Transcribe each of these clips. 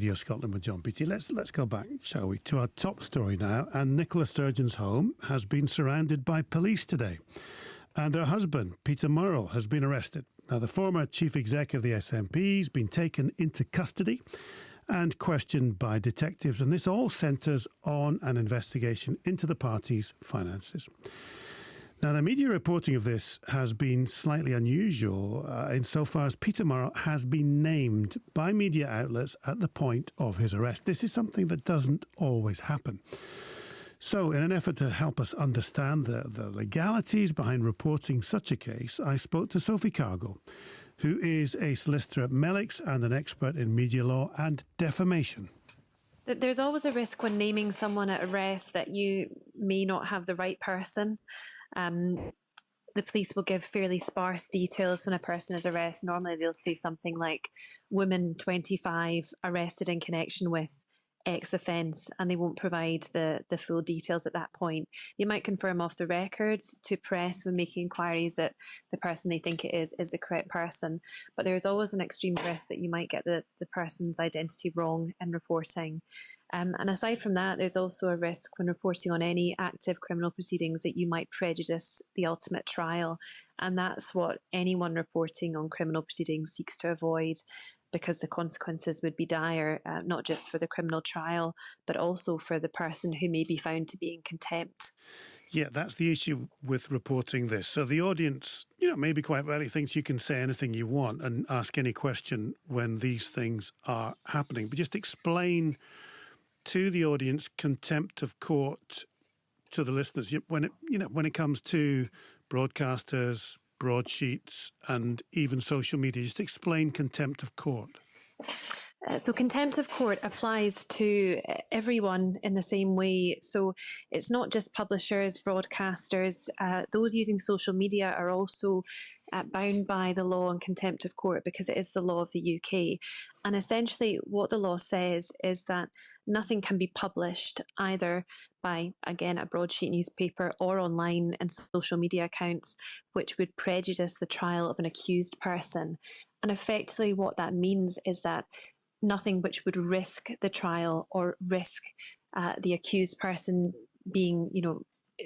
Radio Scotland with John Beattie. Let's go back, shall we, to our top story now. And Nicola Sturgeon's home has been surrounded by police today. And her husband, Peter Murrell, has been arrested. Now, the former chief exec of the SNP has been taken into custody and questioned by detectives. And this all centres on an investigation into the party's finances. Now, the media reporting of this has been slightly unusual insofar as Peter Murrell has been named by media outlets at the point of his arrest. This is something that doesn't always happen. So, in an effort to help us understand the legalities behind reporting such a case, I spoke to Sophie Cargill, who is a solicitor at Mellix and an expert in media law and defamation. There's always a risk when naming someone at arrest that you may not have the right person. The police will give fairly sparse details when a person is arrested. Normally they'll say something like woman 25 arrested in connection with X offence, and they won't provide the full details at that point. They might confirm off the record to press when making inquiries that the person they think it is the correct person. But there is always an extreme risk that you might get the person's identity wrong in reporting. And aside from that, there's also a risk when reporting on any active criminal proceedings that you might prejudice the ultimate trial. And that's what anyone reporting on criminal proceedings seeks to avoid, because the consequences would be dire, not just for the criminal trial, but also for the person who may be found to be in contempt. Yeah, that's the issue with reporting this. So the audience, maybe quite rightly thinks you can say anything you want and ask any question when these things are happening. But just explain to the audience contempt of court to the listeners when it comes to broadcasters, broadsheets, and even social media. Just explain contempt of court. So contempt of court applies to everyone in the same way. So it's not just publishers, broadcasters. Those using social media are also bound by the law on contempt of court because it is the law of the UK. And essentially what the law says is that nothing can be published either by, again, a broadsheet newspaper or online and social media accounts, which would prejudice the trial of an accused person. And effectively what that means is that nothing which would risk the trial or risk the accused person being,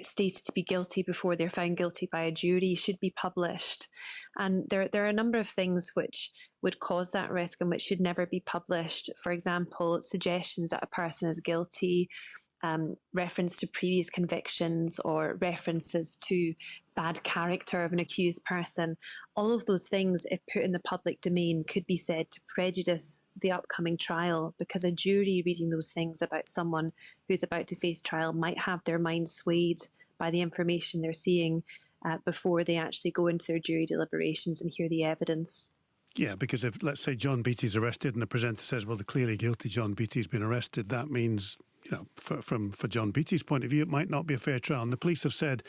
stated to be guilty before they're found guilty by a jury should be published. And there are a number of things which would cause that risk and which should never be published. For example, suggestions that a person is guilty, reference to previous convictions, or references to bad character of an accused person. All of those things, if put in the public domain, could be said to prejudice the upcoming trial, because a jury reading those things about someone who's about to face trial might have their mind swayed by the information they're seeing before they actually go into their jury deliberations and hear the evidence. Yeah, because if, let's say, John Beattie's arrested and the presenter says, well, the clearly guilty John Beattie's been arrested, that means, for John Beattie's point of view, it might not be a fair trial. And the police have said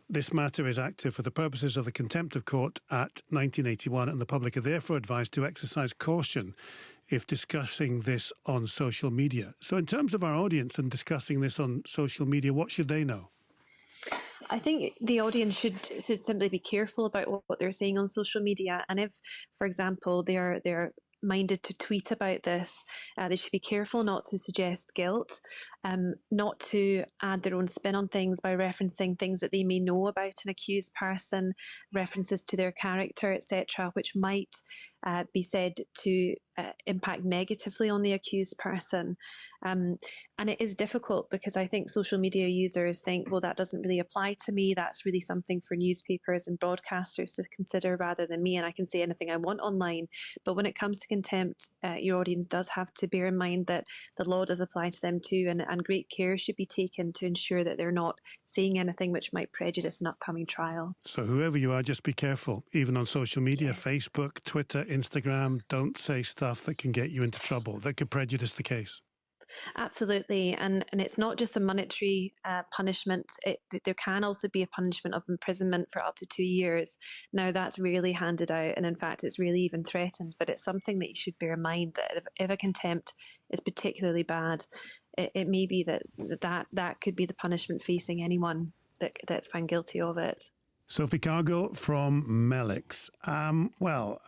this matter is active for the purposes of the Contempt of Court Act 1981, and the public are therefore advised to exercise caution if discussing this on social media. So in terms of our audience and discussing this on social media, what should they know? I think the audience should simply be careful about what they're saying on social media. And if, for example, they're minded to tweet about this, they should be careful not to suggest guilt, not to add their own spin on things by referencing things that they may know about an accused person, references to their character, etc., which might be said to impact negatively on the accused person. And it is difficult because I think social media users think, well, that doesn't really apply to me. That's really something for newspapers and broadcasters to consider rather than me. And I can say anything I want online. But when it comes to contempt, your audience does have to bear in mind that the law does apply to them too. And great care should be taken to ensure that they're not saying anything which might prejudice an upcoming trial. So whoever you are, just be careful. Even on social media, yes. Facebook, Twitter, Instagram, don't say stuff that can get you into trouble, that could prejudice the case. Absolutely. And it's not just a monetary punishment. There can also be a punishment of imprisonment for up to 2 years. Now, that's rarely handed out. And in fact, it's really even threatened. But it's something that you should bear in mind, that if a contempt is particularly bad, it may be that could be the punishment facing anyone that's found guilty of it. Sophie Cargill from Melix.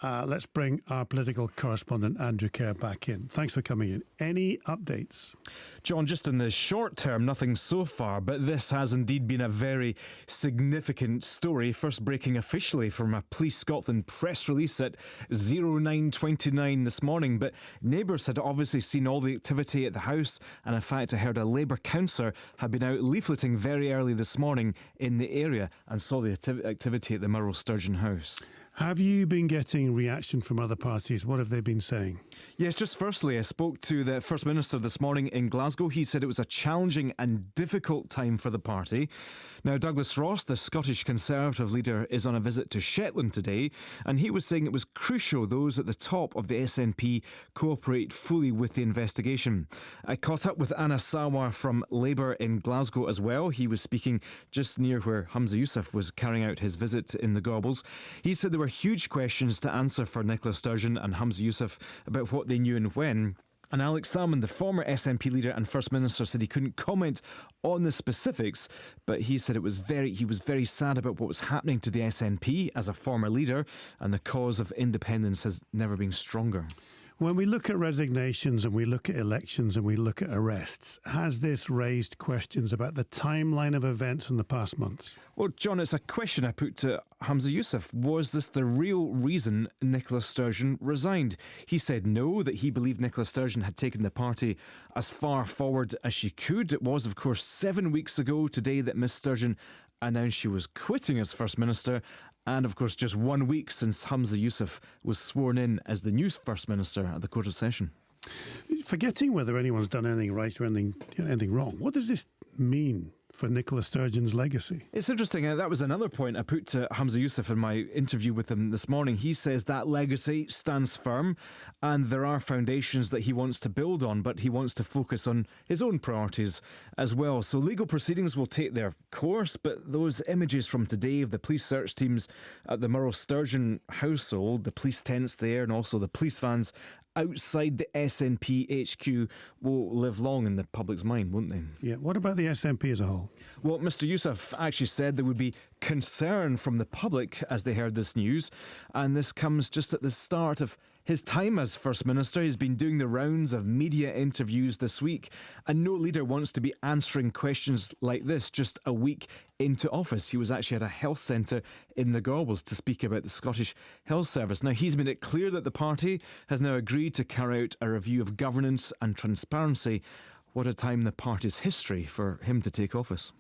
Let's bring our political correspondent Andrew Kerr back in. Thanks for coming in. Any updates? John, just in the short term, nothing so far, but this has indeed been a very significant story. First breaking officially from a Police Scotland press release at 09:29 this morning. But neighbours had obviously seen all the activity at the house, and in fact I heard a Labour councillor had been out leafleting very early this morning in the area and saw the activity at the Murrell Sturgeon house. Have you been getting reaction from other parties? What have they been saying? Yes, just firstly, I spoke to the First Minister this morning in Glasgow. He said it was a challenging and difficult time for the party. Now, Douglas Ross, the Scottish Conservative leader, is on a visit to Shetland today, and he was saying it was crucial those at the top of the SNP cooperate fully with the investigation. I caught up with Anna Sawar from Labour in Glasgow as well. He was speaking just near where Humza Yousaf was carrying out his visit in the Gorbals. He said there were huge questions to answer for Nicola Sturgeon and Humza Yousaf about what they knew and when. And Alex Salmond, the former SNP leader and First Minister, said he couldn't comment on the specifics, but he said he was very sad about what was happening to the SNP as a former leader, and the cause of independence has never been stronger. When we look at resignations and we look at elections and we look at arrests, has this raised questions about the timeline of events in the past months? Well, John, it's a question I put to Humza Yousaf. Was this the real reason Nicola Sturgeon resigned? He said no, that he believed Nicola Sturgeon had taken the party as far forward as she could. It was, of course, 7 weeks ago today that Miss Sturgeon announced she was quitting as First Minister. And, of course, just 1 week since Humza Yousaf was sworn in as the new First Minister at the Court of Session. Forgetting whether anyone's done anything right or anything wrong, what does this mean for Nicola Sturgeon's legacy? It's interesting. That was another point I put to Humza Yousaf in my interview with him this morning. He says that legacy stands firm and there are foundations that he wants to build on, but he wants to focus on his own priorities as well. So legal proceedings will take their course, but those images from today of the police search teams at the Murrell Sturgeon household, the police tents there and also the police vans outside the SNP HQ will live long in the public's mind, won't they? Yeah. What about the SNP as a whole? Well, Mr Yousaf actually said there would be concern from the public as they heard this news, and this comes just at the start of his time as First Minister. He's been doing the rounds of media interviews this week, and no leader wants to be answering questions like this just a week into office. He was actually at a health centre in the Gorbals to speak about the Scottish Health Service. Now, he's made it clear that the party has now agreed to carry out a review of governance and transparency. What a time in the party's history for him to take office.